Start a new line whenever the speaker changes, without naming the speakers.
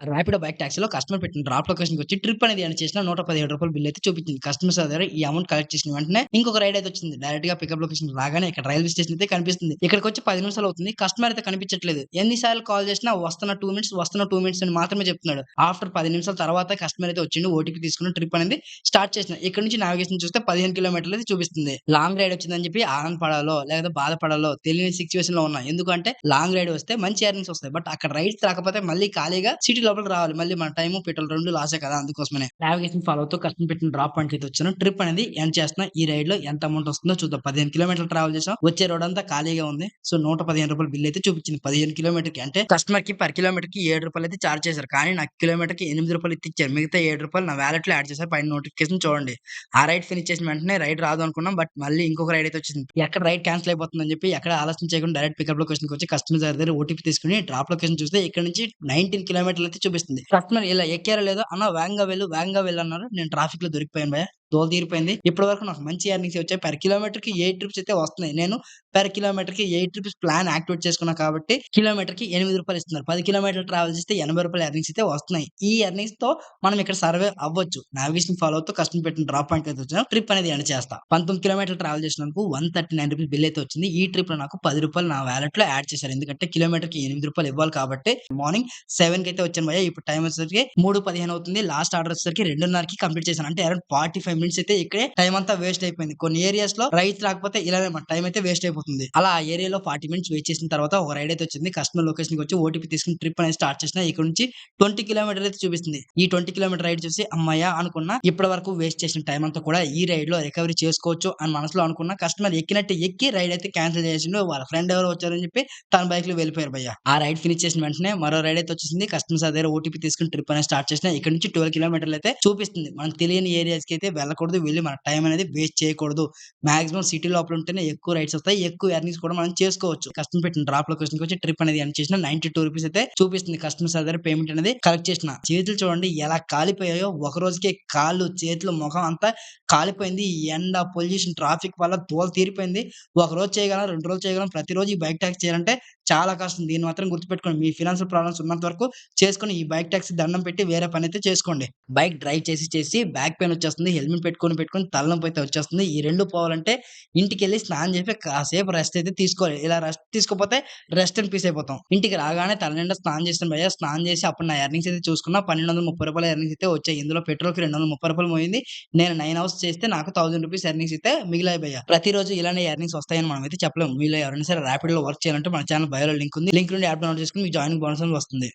Rapido bike టాక్సీలో customer పెట్టిన drop లొకేషన్‌కొచ్చి trip అనేది end చేసిన రూ. 117 బిల్ అయితే చూపించింది. కస్టమర్ దగ్గర ఈ అమౌంట్ కలెక్ట్ చేసిన వెంటనే ఇంకొక రైడ్ అయితే వచ్చింది. డైరెక్ట్‌గా పికప్ లొకేషన్ రాగానే ఇక్కడ రైల్వే స్టేషన్ అయితే కనిపిస్తుంది. ఇక్కడికొచ్చి 10 నిమిషాలు అవుతుంది. కస్టమర్ అయితే కనిపించట్లేదు. ఎన్ని సార్లు కాల్ చేసినా వస్తున్న 2 మినిట్స్, వస్తున్న 2 మినిట్స్ అని మాత్రమే చెప్తున్నాడు. ఆఫ్టర్ 10 నిమిషాల తర్వాత కస్టమర్ అయితే వచ్చిండు. ఓటీపీ తీసుకొని ట్రిప్ అనేది స్టార్ట్ చేసిన. ఇక్కడ నుంచి నావిగేషన్ చూస్తే 15 కిలోమీటర్లు అయితే చూపిస్తుంది. లాంగ్ రైడ్ వచ్చిందని చెప్పి ఆనంద పడాలో, లేకపోతే బాధపడాలో తెలియని సిట్యుయేషన్‌లో ఉన్నా. ఎందుకంటే లాంగ్ రైడ్ వస్తే మంచి ఎర్నింగ్స్ వస్తాయి. బట్ అక్కడ రైడ్స్ రాకపోతే మళ్ళీ ఖాళీగా సిటీ లోపలికి రావాలి. మళ్ళీ మన టైము, పెట్రోల్ 2 లాసే కదా! అందుకోసమనే. నావిగేషన్ ఫాలో అవుతూ కస్టమర్ పెట్టిన డ్రాప్ పాయింట్‌కి అయితే వచ్చాను. ట్రిప్ అనేది ఎండ్ చేస్తున్నా. ఈ రైడ్‌లో ఎంత అమౌంట్ వస్తుందో చూద్దాం. 15 కిలోమీటర్లు ట్రావెల్ చేసాం. వచ్చే రోడ్ అంతా ఖాళీగా ఉంది. సో, రూ. 115 బిల్ అయితే చూపించింది. 15 కిలోమీటర్‌కి. అంటే కస్టమర్‌కి పర్ కిలోమీటర్‌కి రూ. 7 అయితే చార్జ్ చేశారు. కానీ నాకు కిలోమీటర్‌కి రూ. 8 ఇచ్చారు. మిగతా రూ. 7 నా వాలెట్‌లో యాడ్ చేశారు. పైన నోటిఫికేషన్ చూడండి. ఆ రైడ్ ఫినిష్ చేసిన వెంటనే రైడ్ రాదు అనుకున్నాం. బట్ మళ్ళీ ఇంకొక రైడ్ అయితే వచ్చింది. ఎక్కడ రైడ్ క్యాన్సిల్ అయిపోతుందని చెప్పి ఎక్కడ ఆలస్యం చేయకుండా డైరెక్ట్ పికప్ లొకేషన్‌కి వచ్చి కస్టమర్ దగ్గర ఓటీపీ తీసుకొని డ్రాప్ లొకేషన్ చూస్తే ఇక్కడ నుంచి 19 కిలోమీటర్లు అయితే చూపిస్తుంది. కస్టమర్ ఇలా ఎక్కారో లేదో అన్న వేగంగా వెళ్ళు అన్నారు. నేను ట్రాఫిక్‌లో దొరికిపోయాను భయ్యా. దోల తీరిపోయింది. ఇప్పటి వరకు నాకు మంచి ఎర్నింగ్స్ వచ్చాయి. పర్ కిలోమీటర్‌కి 8 ట్రిప్స్ అయితే వస్తున్నాయి. నేను పర్ కిలోమీటర్‌కి 8 ట్రిప్స్ ప్లాన్ యాక్టివేట్ చేసుకున్నా కాబట్టి కిలోమీటర్‌కి రూ. 8 ఇస్తున్నారు. 10 కిలోమీటర్లు ట్రావెల్ చేస్తే రూ. 80 ఎర్నింగ్స్ అయితే వస్తున్నాయి. ఈ ఎర్నింగ్స్‌తో మనం ఇక్కడ సర్వైవ్ అవ్వచ్చు. నావిగేషన్ ఫాలో అవుతూ కస్టమర్ పెట్టిన డ్రాప్ పాయింట్‌కి అయితే వచ్చాను. ట్రిప్ అనేది ఎండ్ చేస్తా. 19 కిలోమీటర్లు ట్రావెల్ చేసినందుకు రూ. 139 బిల్ అయితే వచ్చింది. ఈ ట్రిప్‌లో నాకు రూ. 10 నా వాలెట్‌లో యాడ్ చేశారు. ఎందుకంటే కిలోమీటర్‌కి రూ. 8 ఇవ్వాలి కాబట్టి మార్నింగ్ 7కి అయితే వచ్చాను భయ్యా. ఇప్పుడు టైమ్ వచ్చేసరికి 3:15 అవుతుంది. లాస్ట్ ఆర్డర్ వచ్చేసరికి 2:30కి కంప్లీట్ చేశాను. అంటే అరౌండ్ 45 మినిట్స్ అయితే ఇక్కడే టైమ్ అంతా వేస్ట్ అయిపోయింది. కొన్ని ఏరియాస్‌లో రైడ్స్ రాకపోతే ఇలానే మన టైమ్ అయితే వేస్ట్ అయిపోతుంది. అలా ఆ ఏరియాలో 40 మినిట్స్ వెయిట్ చేసిన తర్వాత ఒక రైడ్ అయితే వచ్చింది. కస్టమర్ లొకేషన్‌కి వచ్చి ఓటీపీ తీసుకొని ట్రిప్ అనేది స్టార్ట్ చేసిన. ఇక్కడ నుంచి 20 కిలోమీటర్లు అయితే చూపిస్తుంది. ఈ 20 కిలోమీటర్ రైడ్ చూసి హమ్మయ్య! అనుకున్నా. ఇప్పటి వరకు వేస్ట్ చేసిన టైమ్ అంతా కూడా ఈ రైడ్‌లో రికవరీ చేసుకోవచ్చు అని మనసులో అనుకున్నా. కస్టమర్ ఎక్కినట్టే ఎక్కి రైడ్ అయితే క్యాన్సిల్ చేసిండు. వాళ్ళ ఫ్రెండ్ ఎవరో వచ్చారని చెప్పి తన బైక్‌లో వెళ్ళిపోయారు భయ్యా. ఆ రైడ్ ఫినిష్ చేసిన వెంటనే మరో రైడ్ అయితే వచ్చేసింది. కస్టమర్ సార్ దగ్గర ఓటీపీ తీసుకొని ట్రిప్ అనేది స్టార్ట్ చేసిన. ఇక్కడ నుంచి 12 కిలోమీటర్లు అయితే చూపిస్తుంది. మనకు తెలియని ఏరియాస్‌కి అయితే వెళ్ళకూడదు. వెళ్లి మన టైమ్ అనేది వేస్ట్ చేయకూడదు. మాక్సిమం సిటీ లోపల ఉంటేనే ఎక్కువ రైడ్స్ వస్తాయి. ఎక్కువ ఎర్నింగ్స్ కూడా మనం చేసుకోవచ్చు. కస్టమర్ పెట్టిన డ్రాప్ లొకేషన్‌కి వచ్చి ట్రిప్ అనేది ఎండ్ చేసిన. రూ. 92 అయితే చూపిస్తుంది. కస్టమర్ సార్ దగ్గర పేమెంట్ అనేది కలెక్ట్ చేసిన. చేతులు చూడండి ఎలా కాలిపోయాయో. ఒక రోజుకే కాళ్ళు, చేతులు, మొఖం అంతా కాలిపోయింది. ఈ ఎండ, పొల్యూషన్, ట్రాఫిక్ వల్ల తోలు తీరిపోయింది. ఒక రోజు చేయగలం, 2 రోజులు చేయగలం. ప్రతిరోజు ఈ బైక్ టాక్సీ చేయాలంటే చాలా కష్టం. దీన్ని మాత్రం గుర్తుపెట్టుకోండి. మీ ఫినాన్షియల్ ప్రాబ్లమ్స్ ఉన్నంత వరకు చేసుకొని ఈ బైక్ టాక్సీ దండం పెట్టి వేరే పనైతే చేసుకోండి. బైక్ డ్రైవ్ చేసి బ్యాక్ పెయిన్ వచ్చేస్తుంది. హెల్మెట్ పెట్టుకొని తలనొప్పి అయితే వచ్చేస్తుంది. ఈ 2 పోవాలంటే ఇంటికెళ్ళి స్నానం చేసి కాసేపు రెస్ట్ అయితే తీసుకోవాలి. ఇలా రెస్ట్ తీసుకోకపోతే రెస్ట్ ఇన్ పీస్ అయిపోతాం. ఇంటికి రాగానే తలనిండా స్నానం చేశాను భయ్యా. స్నానం చేసి అప్పుడు నా ఎర్నింగ్స్ అయితే చూసుకున్నా. రూ. 1,230 ఎర్నింగ్స్ అయితే వచ్చాయి. ఇందులో పెట్రోల్‌కి రూ. 230 పోయింది. నేను 9 అవర్స్ చేస్తే నాకు రూ. 1000 ఎర్నింగ్స్ అయితే మిగిలాయి భయ్యా. ప్రతిరోజు ఇలానే ఎర్నింగ్స్ వస్తాయని మనమైతే చెప్పలేము. మీలో ఎవరైనా సరే రాపిడోలో వర్క్ చేయాలంటే మన ఛానెల్ బయోలో లింక్ ఉంది. లింక్ నుండి యాప్ డౌన్లోడ్ చేసుకొని మీకు జాయినింగ్ బోనస్ అనేది వస్తుంది.